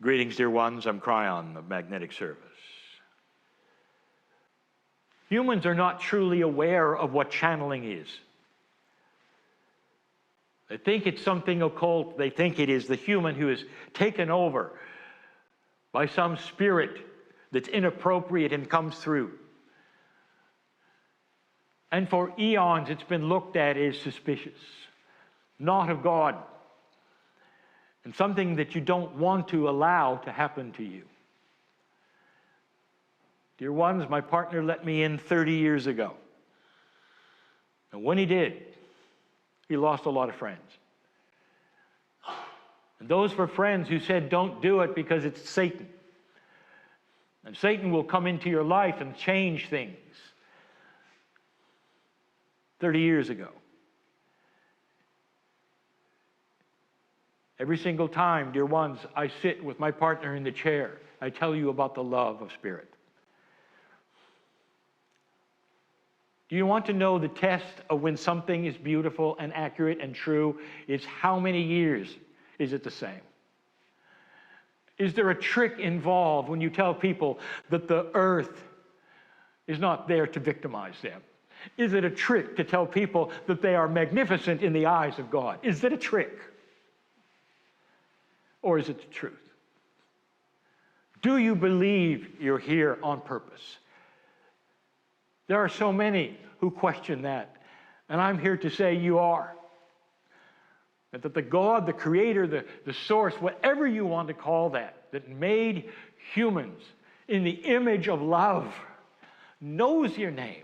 Greetings, dear ones. I'm Kryon of Magnetic Service. Humans are not truly aware of what channeling is. They think it's something occult. They think it is the human who is taken over by some spirit that's inappropriate and comes through. And for eons, it's been looked at as suspicious, not of God, and something that you don't want to allow to happen to you. Dear ones, my partner let me in 30 years ago. And when he did, he lost a lot of friends. And those were friends who said, don't do it because it's Satan. And Satan will come into your life and change things. 30 years ago. Every single time, dear ones, I sit with my partner in the chair, I tell you about the love of Spirit. Do you want to know the test of when something is beautiful and accurate and true? It's how many years is it the same? Is there a trick involved when you tell people that the earth is not there to victimize them? Is it a trick to tell people that they are magnificent in the eyes of God? Is it a trick? Or is it the truth? Do you believe you're here on purpose? There are so many who question that. And I'm here to say you are. And that the God, the Creator, the Source, whatever you want to call that made humans in the image of love, knows your name.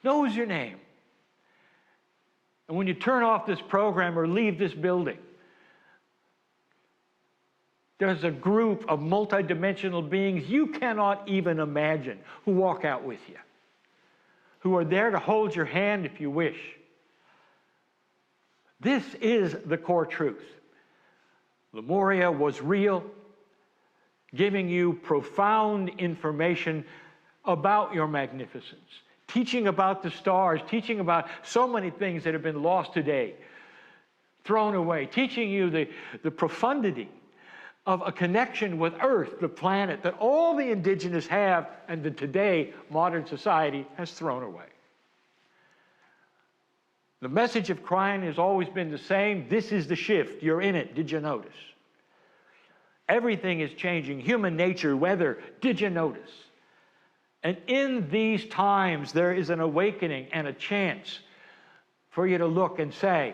Knows your name. And when you turn off this program or leave this building, there's a group of multidimensional beings you cannot even imagine who walk out with you, who are there to hold your hand if you wish. This is the core truth. Lemuria was real, giving you profound information about your magnificence, teaching about the stars, teaching about so many things that have been lost today, thrown away, teaching you the profundity of a connection with Earth, the planet that all the indigenous have and that today modern society has thrown away. The message of Kryon has always been the same. This is the shift. You're in it. Did you notice? Everything is changing. Human nature, weather. Did you notice? And in these times, there is an awakening and a chance for you to look and say,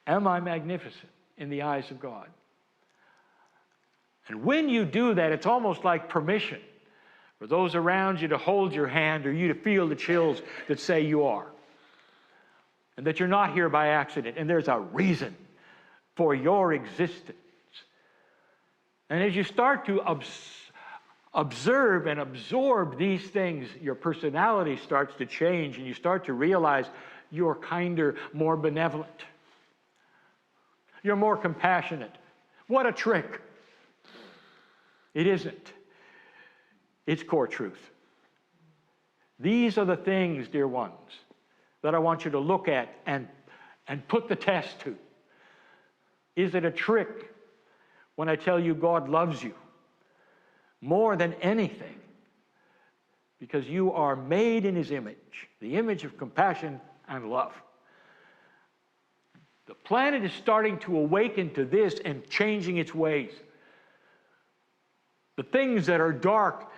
am I magnificent in the eyes of God? And when you do that, it's almost like permission for those around you to hold your hand or you to feel the chills that say you are. And that you're not here by accident. And there's a reason for your existence. And as you start to observe and absorb these things, your personality starts to change and you start to realize you're kinder, more benevolent. You're more compassionate. What a trick. It isn't. It's core truth. These are the things, dear ones, that I want you to look at and put the test to. Is it a trick when I tell you God loves you more than anything? Because you are made in His image, the image of compassion and love. The planet is starting to awaken to this and changing its ways. The things that are dark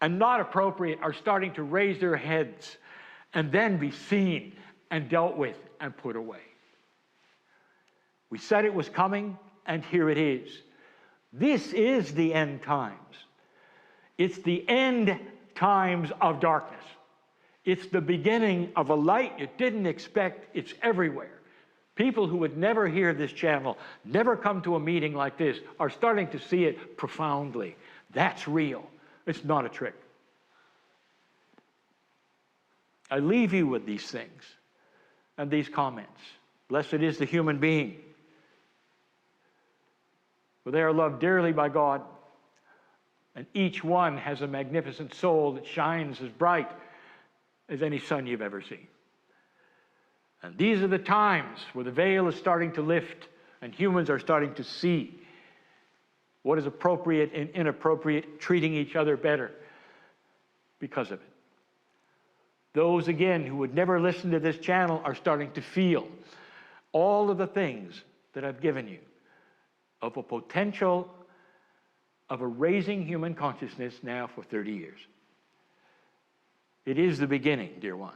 and not appropriate are starting to raise their heads and then be seen and dealt with and put away. We said it was coming, and here it is. This is the end times. It's the end times of darkness. It's the beginning of a light you didn't expect. It's everywhere. People who would never hear this channel, never come to a meeting like this, are starting to see it profoundly. That's real. It's not a trick. I leave you with these things and these comments. Blessed is the human being, for they are loved dearly by God, and each one has a magnificent soul that shines as bright as any sun you've ever seen. And these are the times where the veil is starting to lift and humans are starting to see what is appropriate and inappropriate, treating each other better because of it. Those, again, who would never listen to this channel are starting to feel all of the things that I've given you of a potential of a raising human consciousness now for 30 years. It is the beginning, dear ones,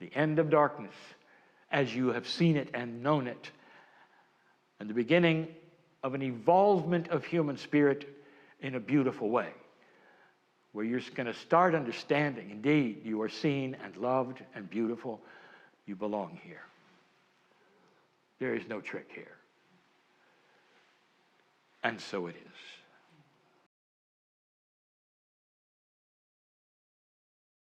the end of darkness as you have seen it and known it, and the beginning of an evolvement of human spirit in a beautiful way, where you're going to start understanding, indeed, you are seen and loved and beautiful. You belong here. There is no trick here. And so it is.